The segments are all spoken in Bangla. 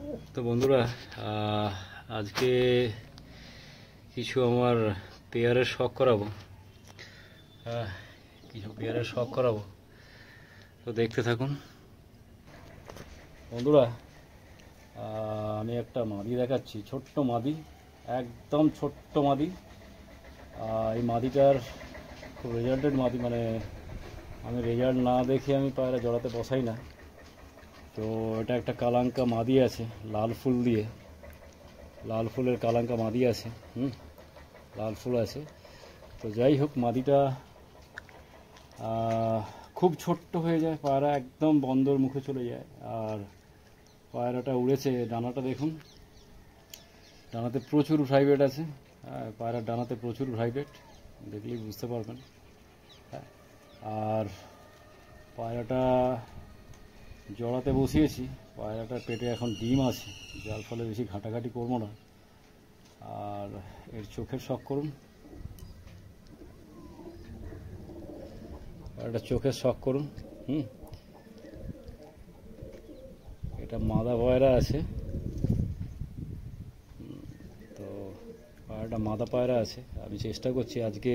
তো বন্ধুরা, আজকে কিছু আমার পেয়ারের শখ করাবো। কিছু পেয়ারের শখ করাবো, তো দেখতে থাকুন বন্ধুরা। আমি একটা মাদি দেখাচ্ছি, ছোট্ট মাদি, একদম ছোট্ট মাদি। এই মাদিটার খুব রেজাল্টেড মাদি, মানে আমি রেজাল্ট না দেখে আমি পায়রা জড়াতে বসাই না। তো এটা একটা কালাঙ্কা মাদি আছে, লাল ফুল দিয়ে, লাল ফুলের কালাঙ্কা মাদি আছে। লাল ফুল আছে। তো যাই হোক, মাদিটা খুব ছোট্ট হয়ে যায়, পায়রা একদম বন্দর মুখে চলে যায়। আর পায়রাটা উড়েছে, ডানাটা দেখুন, ডানাতে প্রচুর ভাইব্রেট আছে। পায়রার ডানাতে প্রচুর ভাইব্রেট, দেখলেই বুঝতে পারবেন। আর পায়রাটা জড়াতে বসিয়েছি, পায়রাটার পেটে এখন ডিম আছে, যার ফলে বেশি ঘাটাঘাটি করবো না। আর এর চোখের শখ করুন, একটা চোখের শখ করুন। এটা মাদা পায়রা আছে, তো পায়রাটা মাদা পায়রা আছে। আমি চেষ্টা করছি, আজকে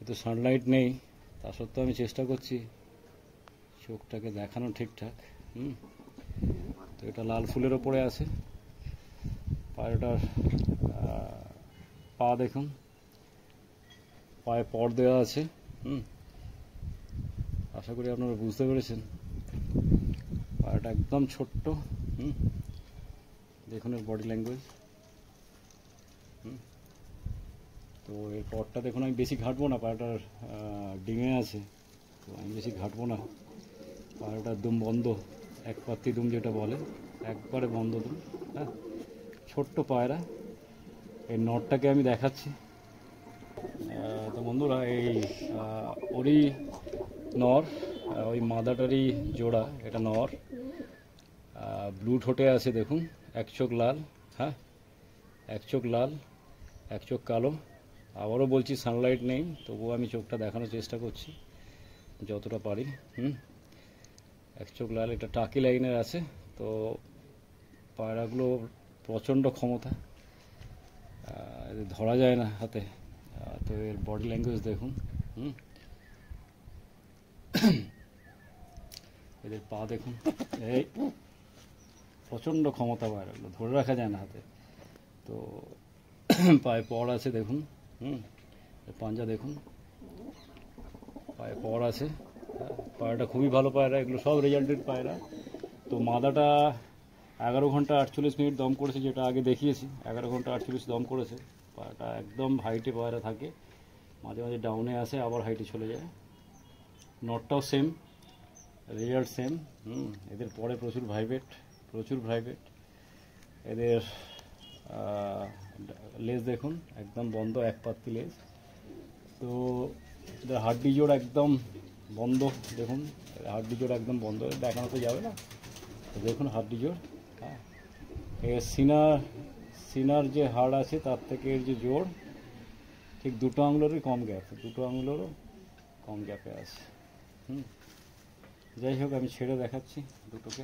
একটু সানলাইট নেই, তা সত্ত্বেও আমি চেষ্টা করছি চোখটাকে দেখানো ঠিকঠাক। তো এটা লাল ফুলের ওপরে আছে। পায়রাটার পা দেখুন, পায়ে পর দেওয়া আছে। আশা করি আপনারা বুঝতে পেরেছেন। পায়রাটা একদম ছোট্ট। দেখুন এর বডি ল্যাঙ্গুয়েজ। তো এর পরটা দেখুন, আমি বেশি ঘাটবো না, পায়রাটার ডিঙে আছে, তো আমি বেশি ঘাটবো না। পায়রাটার দুম বন্ধ, এক পাত্তি দুম যেটা বলে, একবারে বন্ধ দুম। ছোট্ট পায়রা। এই নটটাকে আমি দেখাচ্ছি। তো বন্ধুরা, এই ওরই নর, ওই মাদাটারই জোড়া, এটা নর। ব্লু ঠোঁটে আছে দেখুন, এক চোখ লাল, এক চোখ লাল, এক চোখ কালো। আবারও বলছি, সানলাইট নেই, তবুও আমি চোখটা দেখানোর চেষ্টা করছি যতটা পারি। এক চোখ লাল, এটা টাকি লাইনের আছে। তো পায়রাগুলো প্রচণ্ড ক্ষমতা, ধরা যায় না হাতে। তো এর বডি ল্যাঙ্গুয়েজ দেখুন। এদের পা দেখুন, এই প্রচণ্ড ক্ষমতা, পায়রাগুলো ধরে রাখা যায় না হাতে। তো পায়ে পর আছে দেখুন, পাঞ্জা দেখুন, পায়ে পর আছে। পায়রাটা খুবই ভালো পায়রা, এগুলো সব রেজাল্টেড পায়রা। তো মাদাটা 11 ঘন্টা 48 মিনিট দম করেছে, যেটা আগে দেখিয়েছি। 11 ঘন্টা 48 দম করেছে। পায়রাটা একদম হাইটে পায়রা থাকে, মাঝে মাঝে ডাউনে আসে, আবার হাইটে চলে যায়। নটটাও সেম, রেজাল্ট সেম। এদের পরে প্রচুর ভাইব্রেট, প্রচুর ভাইব্রেট। এদের লেজ দেখুন, একদম বন্ধ, এক পাত্তি লেজ। তো এদের হাড্ডি জোড় একদম বন্ধ, দেখুন হাড্ডি জোড় একদম বন্ধ, দেখানো তো যাবে না। তো দেখুন হাড্ডি জোড়। এর সিনার যে হাড় আছে, তার থেকে এর যে জোড়, ঠিক 2 আঙুলেরই কম গ্যাপ, 2 আঙুলেরও কম গ্যাপে আছে। যাই হোক, আমি ছেড়ে দেখাচ্ছি দুটোকে।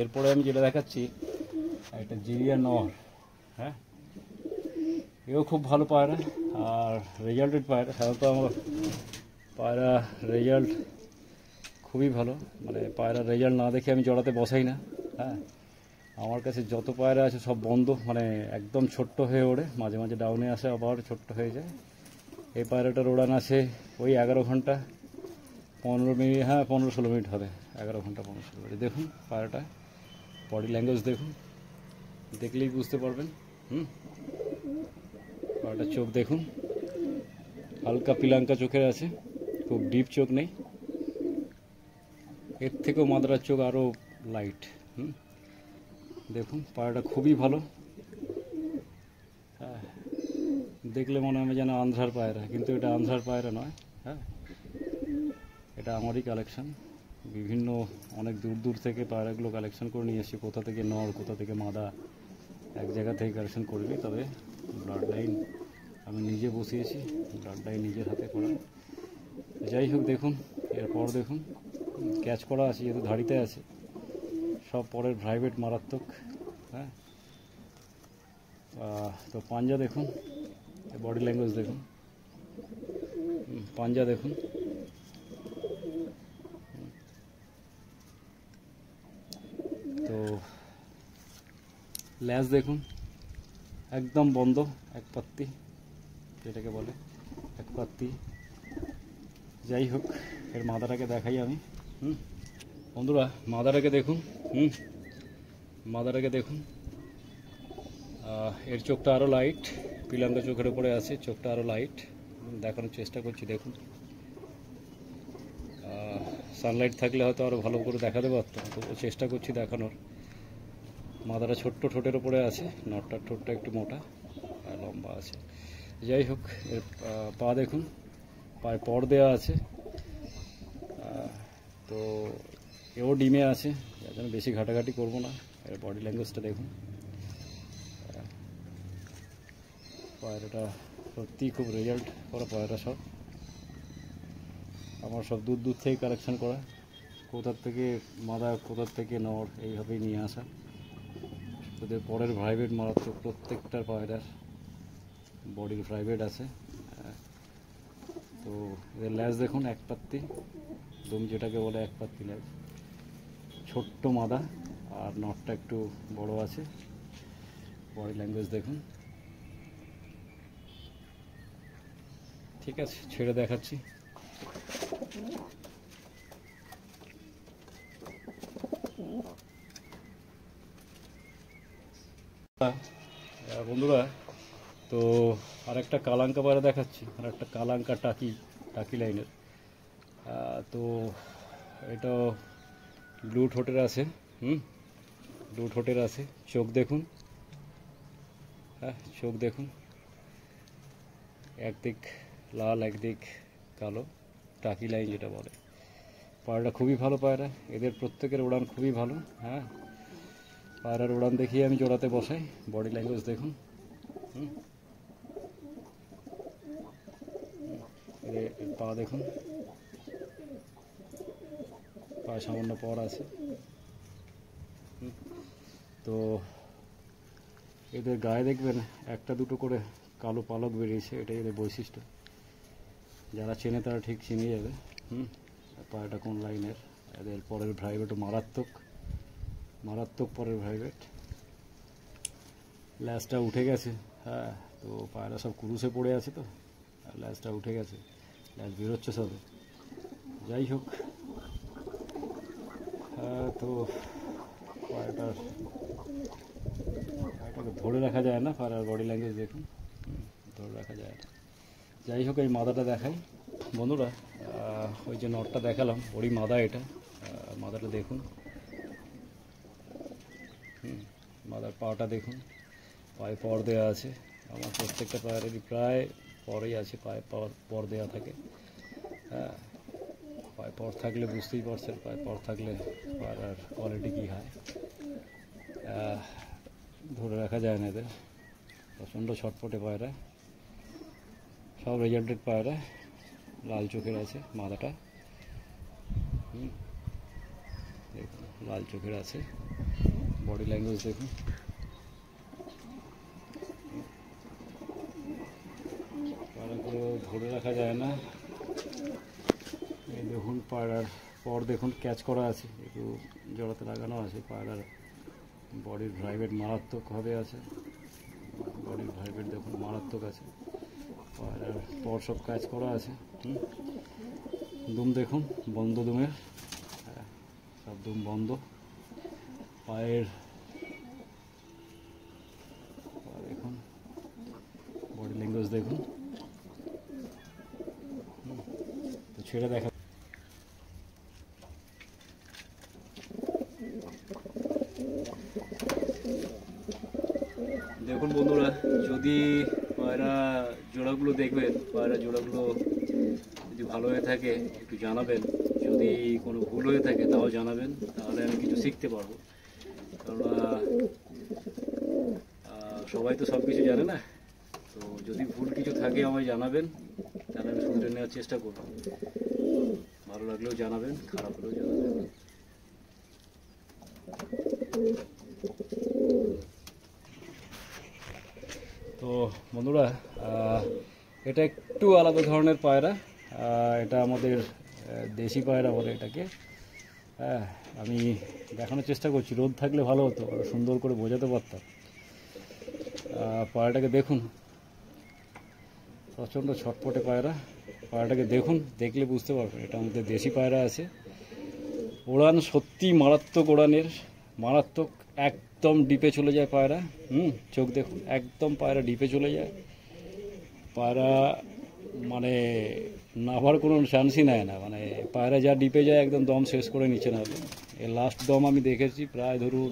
এরপরে আমি যেটা দেখাচ্ছি, একটা জিরিয়া নর। এও খুব ভালো পায়রা, আর রেজাল্টেড পায়রা। সাধারণত আমার পায়রা রেজাল্ট খুবই ভালো, মানে পায়রা রেজাল্ট না দেখে আমি জড়াতে বসাই না। আমার কাছে যত পায়রা আছে সব বন্ধ, মানে একদম ছোট্ট হয়ে ওড়ে, মাঝে মাঝে ডাউনে আসে, আবার ছোট্ট হয়ে যায়। এই পায়রাটার উড়ান আছে ওই 11 ঘন্টা 15 মিনিট, 15-16 মিনিট হবে, 11 ঘন্টা 15-16 মিনিট। দেখুন পায়রাটা বডি ল্যাঙ্গুয়েজ দেখুন, দেখলেই বুঝতে পারবেন। পায়রাটার চোখ দেখুন, হালকা পিলাঙ্কা চোখের আছে, খুব ডিপ চোখ নেই। এর থেকেও মাদারার চোখ আরও লাইট। দেখুন পায়রাটা খুবই ভালো। দেখলে মনে হবে যেন আন্ধ্রার পায়রা, কিন্তু এটা আন্ধ্রার পায়রা নয়। এটা আমারই কালেকশন, বিভিন্ন অনেক দূর দূর থেকে পায়রাগুলো কালেকশন করে নিয়ে এসেছি। কোথা থেকে নর, কোথা থেকে মাদা, এক জায়গা থেকে কালেকশন করিনি, তবে ব্লাড লাইন আমি নিজে বসিয়েছি, ডালটাই নিজের হাতে করা। যাই হোক, দেখুন এরপর দেখুন ক্যাচ করা আছে, যেহেতু ধাড়িতে আছে, সব পরের প্রাইভেট মারাত্মক। হ্যাঁ, তো পাঞ্জা দেখুন, বডি ল্যাঙ্গুয়েজ দেখুন, পাঞ্জা দেখুন, তো ল্যাজ দেখুন একদম বন্ধ, এক পাত্তি যেটাকে বলে এক পাত্তি। যাই হোক, এর মাথাটাকে দেখাই আমি। বন্ধুরা মাথাটাকে দেখুন, মাথাটাকে দেখুন, এর চোখটা আরও লাইট, পিলাঙ্গা চোখের উপরে আছে, চোখটা আরও লাইট, দেখানোর চেষ্টা করছি। দেখুন সানলাইট থাকলে হয়তো আরও ভালো করে দেখাতে পারতাম, তবুও চেষ্টা করছি দেখানোর। মাথাটা ছোট্ট ঠোঁটের উপরে আছে, নটটার ঠোঁটটা একটু মোটা আর লম্বা আছে। যাই হোক, এর পা দেখুন, পায়ে পর দেওয়া আছে, তো এও ডিমে আছে, যার জন্য বেশি ঘাটাঘাটি করবো না। এর বডি ল্যাঙ্গুয়েজটা দেখুন, পায়রাটা সত্যিই খুব রেজাল্ট করা পায়রা, সব আমার সব দূর দূর থেকে কালেকশন করা, কোথার থেকে মাদা, কোথার থেকে নর, এইভাবেই নিয়ে আসা। ওদের পরের প্রাইভেট মারাত্মক, প্রত্যেকটার পায়রার বডির প্রাইভেট আছে। তো এদের ল্যাজ দেখুন, এক পাত্তি দুম যেটাকে বলে, এক পাত্তি ল্যাজ, ছোট্ট মাদা আর নটটা একটু বড় আছে। বডি ল্যাঙ্গুয়েজ দেখুন। ঠিক আছে, ছেড়ে দেখাচ্ছি। বন্ধুরা, তো আরেকটা কালাঙ্কা পায়রা দেখাচ্ছি, আর একটা কালাঙ্কা টাকি লাইনের। তো এটা ব্লু ঠোঁটের আছে, ব্লু ঠোঁটের আছে। চোখ দেখুন, হ্যাঁ চোখ দেখুন, একদিক লাল একদিক কালো, টাকি লাইন যেটা বলে। পায়রাটা খুবই ভালো পায়রা, এদের প্রত্যেকের উড়ান খুবই ভালো। হ্যাঁ, পায়রার উড়ান দেখিয়ে আমি জোড়াতে বসাই। বডি ল্যাঙ্গুয়েজ দেখুন, পা দেখুন, পায়ে সামান্য পর আছে। তো এদের গায়ে দেখবেন একটা দুটো করে কালো পালক বেরিয়েছে, এটাই এদের বৈশিষ্ট্য। যারা চেনে তারা ঠিক চিনে যাবে পায়রাটা কোন লাইনের। এদের পরের প্রাইভেটও মারাত্মক পরের প্রাইভেট। ল্যাজটা উঠে গেছে, হ্যাঁ, তো পায়রা সব কুরুসে পড়ে আছে, তো ল্যাজটা উঠে গেছে, ল্যাজ বেরোচ্ছে সবে। যাই হোক, তো পায়রাটাকে ধরে রাখা যায় না, পায়রার বডি ল্যাঙ্গুয়েজ দেখুন, ধরে রাখা যায় না। যাই হোক, এই মাদাটা দেখাই বন্ধুরা। ওই যে নটটা দেখালাম, ওরই মাদা এটা, মাদাটা দেখুন, মাদার পাটা দেখুন, পায়ে পর দেওয়া আছে। আমার প্রত্যেকটা পায়েরই প্রায় পরেই আছে, পায়ে পর দেওয়া থাকে। হ্যাঁ, পায়ে পর থাকলে বুঝতেই পারছেন, পায়ে পর থাকলে পায়রার কোয়ালিটি কী হয়। ধরে রাখা যায় না এদের, প্রচণ্ড ছটপটে পায়রা, সব রেজাল্টেড পায়রা। লাল চোখের আছে মাদাটা, দেখুন লাল চোখের আছে। বডি ল্যাঙ্গুয়েজ দেখুন, পায়রাগুলো ধরে রাখা যায় না। এই দেখুন পায়রার পর দেখুন, ক্যাচ করা আছে, একটু জড়াতে লাগানো আছে। পায়রার বডির প্রাইভেট মারাত্মকভাবে আছে, বডির প্রাইভেট দেখুন মারাত্মক আছে। পায়রার পর সব ক্যাচ করা আছে। দুম দেখুন, বন্ধ দুমের, সব দুম বন্ধ। পায়ের দেখুন, বডি ল্যাঙ্গুয়েজ দেখুন। তো ছেড়ে দেখা, দেখুন বন্ধুরা, যদি পায়রা জোড়াগুলো দেখবেন, পায়রা জোড়াগুলো যদি ভালো হয়ে থাকে একটু জানাবেন, যদি কোনো ভুল হয়ে থাকে তাও জানাবেন, তাহলে আমি কিছু শিখতে পারবো। কেননা সবাই তো সব কিছু জানে না, তো যদি ভুল কিছু থাকে আমায় জানাবেন, তাহলে আমি শুধরে নেওয়ার চেষ্টা করব। ভালো লাগলেও জানাবেন, খারাপ হলেও জানাবেন। তো বন্ধুরা, এটা একটু আলাদা ধরনের পায়রা। এটা আমাদের দেশি পায়রা বলে এটাকে। হ্যাঁ, আমি দেখানোর চেষ্টা করছি, রোদ থাকলে ভালো হতো, আরো সুন্দর করে বোঝাতে পারতাম। পায়রাটাকে দেখুন, প্রচণ্ড ছটপটে পায়রা। পায়রাটাকে দেখুন, দেখলে বুঝতে পারবেন এটা আমাদের দেশি পায়রা আছে। উড়ান সত্যি মারাত্মক, উড়ানের মারাত্মক, একদম ডিপে চলে যায় পায়রা। চোখ দেখুন, একদম পায়রা ডিপে চলে যায়। পায়রা মানে নামার কোনো চান্সই নেয় না, মানে পায়রা যা ডিপে যায় একদম দম শেষ করে নিচে নামে। এর লাস্ট দম আমি দেখেছি প্রায় ধরুন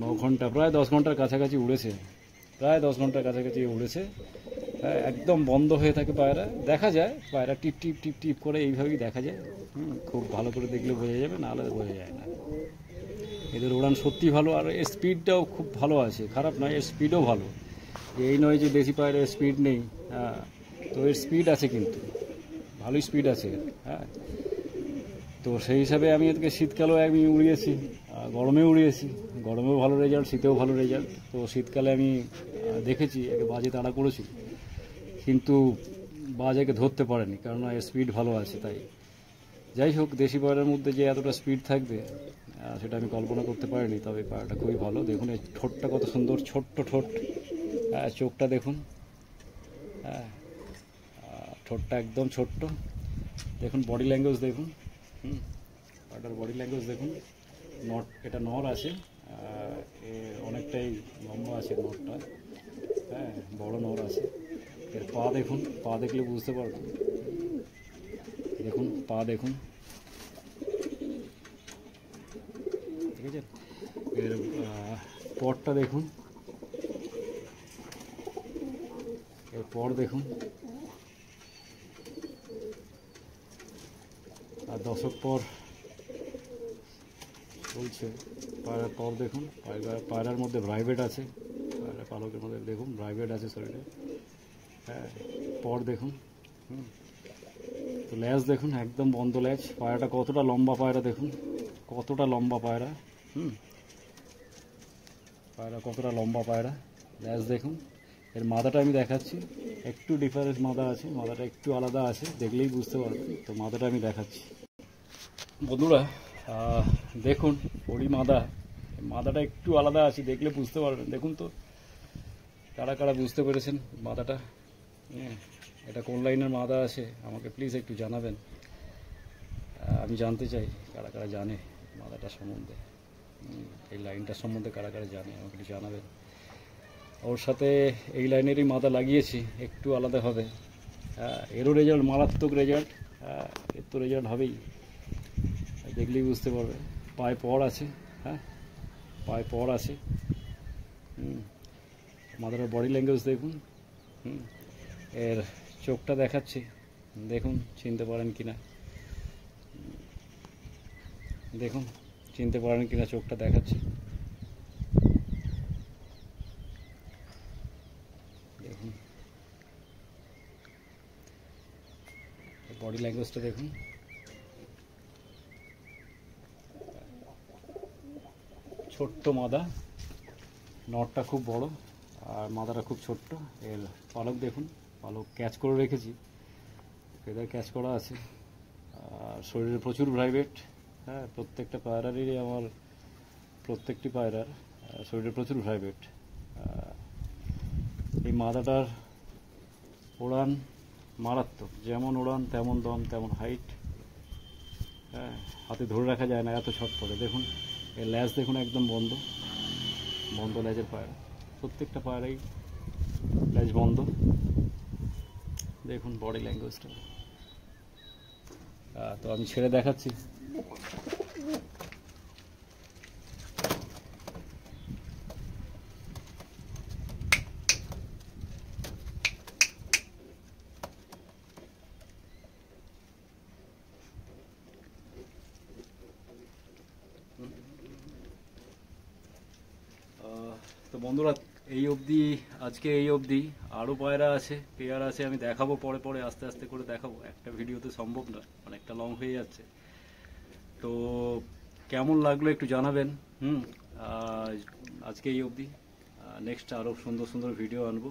9 ঘন্টা, প্রায় 10 ঘন্টার কাছাকাছি উড়েছে, প্রায় 10 ঘন্টার কাছাকাছি উড়েছে। একদম বন্ধ হয়ে থাকে পায়রা, দেখা যায় পায়রা টিপ টিপ টিপ টিপ করে এইভাবেই দেখা যায়। খুব ভালো করে দেখলে বোঝা যাবে, নাহলে বোঝা যায় না। এদের উড়ান সত্যি ভালো, আর এর স্পিডটাও খুব ভালো আছে, খারাপ নয়, এর স্পিডও ভালো। এই নয় যে দেশি পায়রার স্পিড নেই, হ্যাঁ, তো এর স্পিড আছে, কিন্তু ভালোই স্পিড আছে। হ্যাঁ, তো সেই হিসাবে আমি আজকে শীতকালেও আমি উড়িয়েছি, গরমেও উড়িয়েছি, গরমেও ভালো রেজাল্ট, শীতেও ভালো রেজাল্ট। তো শীতকালে আমি দেখেছি একে বাজে তাড়া করেছি, কিন্তু বাজেকে ধরতে পারেনি, কেননা এর স্পিড ভালো আছে। তাই যাই হোক, দেশি পায়রার মধ্যে যে এতটা স্পিড থাকবে সেটা আমি কল্পনা করতে পারিনি। তবে পায়রাটা খুবই ভালো। দেখুন এর ঠোঁটটা কত সুন্দর, ছোট্ট ঠোঁট। হ্যাঁ, চোখটা দেখুন, হ্যাঁ, ঠোঁটটা একদম ছোট্ট। দেখুন বডি ল্যাঙ্গুয়েজ দেখুন, পায়রাটার বডি ল্যাঙ্গুয়েজ দেখুন। এটা নর আছে, অনেকটাই লম্বা আছে নরটা, হ্যাঁ, বড় নর আছে। এর পা দেখুন, পা দেখলে বুঝতে পারবেন। দেখুন পা দেখুন, ঠিক আছে। এর পরটা দেখুন, এর পর দেখুন। আর দশক পর চলছে। পায়রার পর দেখুন, পায়রার মধ্যে ভাইব্রেট আছে, পায়রা পালকের মধ্যে দেখুন ভাইব্রেট আছে শরীরে। হ্যাঁ, পর দেখুন। তো ল্যাজ দেখুন, একদম বন্ধ ল্যাজ। পায়রাটা কতটা লম্বা পায়রা দেখুন, কতটা লম্বা পায়রা। পায়রা কতটা লম্বা পায়রা। ল্যাজ দেখুন। এর মাথাটা আমি দেখাচ্ছি, একটু ডিফারেন্স মাথা আছে, মাথাটা একটু আলাদা আছে, দেখলেই বুঝতে পারবেন। তো মাথাটা আমি দেখাচ্ছি বন্ধুরা, দেখুন ওরই মাথাটা একটু আলাদা আছে, দেখলে বুঝতে পারবেন। দেখুন তো, কারা কারা বুঝতে পেরেছেন মাথাটা? এটা কোন লাইনের মাথা আছে আমাকে প্লিজ একটু জানাবেন, আমি জানতে চাই কারা কারা জানে মাথাটা সম্বন্ধে, এই লাইনটার সম্বন্ধে কারা কারা জানে আমাকে একটু জানাবেন। ওর সাথে এই লাইনেরই মাথা লাগিয়েছি, একটু আলাদা হবে। এরও রেজাল্ট মারাত্মক রেজাল্ট, এর তো রেজাল্ট হবেই, দেখলেই বুঝতে পারবে। পায়ে পর আছে, হ্যাঁ, পায়ে পর আছে। মাথাটার বডি ল্যাঙ্গুয়েজ দেখুন। এর চোখটা দেখাচ্ছি, দেখুন চিনতে পারেন কিনা, দেখুন চিনতে পারেন কিনা, চোখটা দেখাচ্ছি, দেখুন বডি ল্যাঙ্গুয়েজটা দেখুন। ছোট্ট মাদা, নটটা খুব বড় আর মাদাটা খুব ছোট্ট। এর পালক দেখুন, পালক ক্যাচ করে রেখেছি, ফেদার ক্যাচ করা আছে। আর শরীরে প্রচুর ভাইব্রেট। হ্যাঁ, প্রত্যেকটা পায়রারই, আমার প্রত্যেকটি পায়রার শরীরে প্রচুর ভাইব্রেট। এই মাদাটার উড়ান মারাত্মক, যেমন উড়ান তেমন দম তেমন হাইট। হ্যাঁ, হাতে ধরে রাখা যায় না, এত ছটফটে। দেখুন এর ল্যাজ দেখুন, একদম বন্ধ, বন্ধ ল্যাজের পায়রা। প্রত্যেকটা পায়রাই ল্যাজ বন্ধ। দেখুন বডি ল্যাঙ্গুয়েজটা। তো আমি ছেড়ে দেখাচ্ছি। তো বন্ধুরা, এই অবধি, আজকে এই অবধি। আরও পায়রা আছে, পেয়ার আছে, আমি দেখাবো পরে পরে, আস্তে আস্তে করে দেখাবো। একটা ভিডিওতে সম্ভব নয়, অনেকটা লং হয়ে যাচ্ছে। তো কেমন লাগলো একটু জানাবেন। আজকে এই অবধি। নেক্সট আরও সুন্দর সুন্দর ভিডিও আনবো।